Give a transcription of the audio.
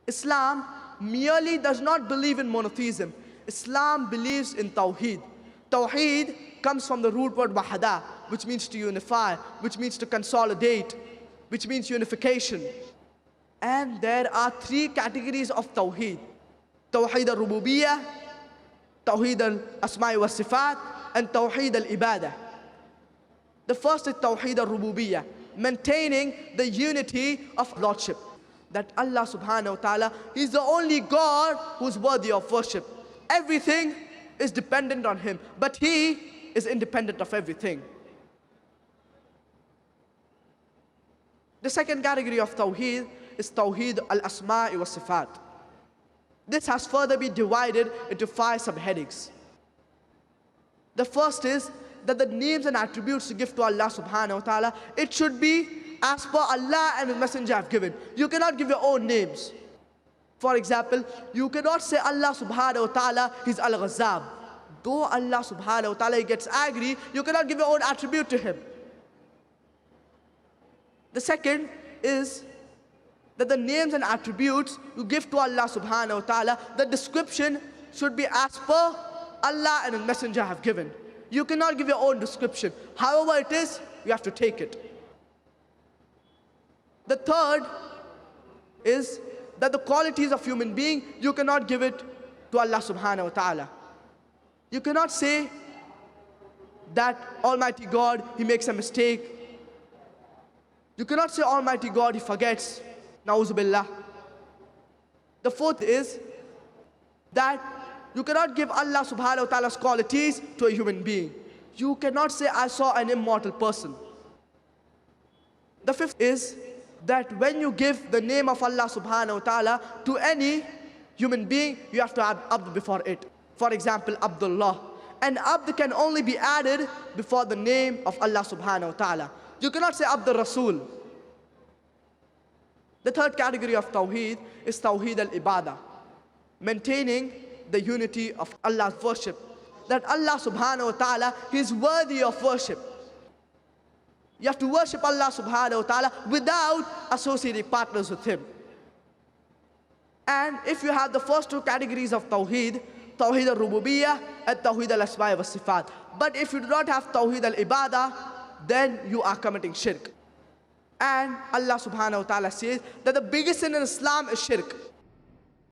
Islam merely does not believe in monotheism. Islam believes in Tawheed. Tawheed comes from the root word wahada, which means to unify, which means to consolidate, which means unification. And there are three categories of Tawheed. Tawheed al-Rububiyyah, Tawheed al-Asma'i wa-Sifat, and Tawheed al-Ibadah. The first is Tawheed al-Rububiyyah, maintaining the unity of Lordship. That Allah subhanahu wa ta'ala is the only God who's worthy of worship. Everything is dependent on Him, but He is independent of everything. The second category of Tawheed is Tawheed al-Asma'i wa-Sifat. This has further been divided into 5 subheadings. The first is that the names and attributes to give to Allah subhanahu wa ta'ala, it should be as per Allah and His Messenger have given. You cannot give your own names. For example, you cannot say Allah subhanahu wa ta'ala is Al-Ghazab. Though Allah subhanahu wa ta'ala gets angry, you cannot give your own attribute to Him. The second is that the names and attributes you give to Allah subhanahu wa ta'ala, the description should be as per Allah and His Messenger have given. You cannot give your own description. However it is, you have to take it. The third is that the qualities of human being, you cannot give it to Allah subhanahu wa ta'ala. You cannot say that Almighty God, He makes a mistake. You cannot say Almighty God, He forgets. Na'udhu billah. The fourth is that you cannot give Allah subhanahu wa ta'ala's qualities to a human being. You cannot say, I saw an immortal person. The fifth is that when you give the name of Allah subhanahu wa ta'ala to any human being, you have to add Abd before it. For example, Abdullah. And Abd can only be added before the name of Allah subhanahu wa ta'ala. You cannot say Abdul Rasul. The third category of Tawheed is Tawheed al-Ibadah, maintaining the unity of Allah's worship. That Allah subhanahu wa ta'ala is worthy of worship. You have to worship Allah subhanahu wa ta'ala without associating partners with Him. And if you have the first two categories of Tawheed, Tawheed al-Rububiyyah and Tawheed al-Asma'i wa-Sifat. But if you do not have Tawheed al-Ibadah, then you are committing shirk. And Allah subhanahu wa ta'ala says that the biggest sin in Islam is shirk.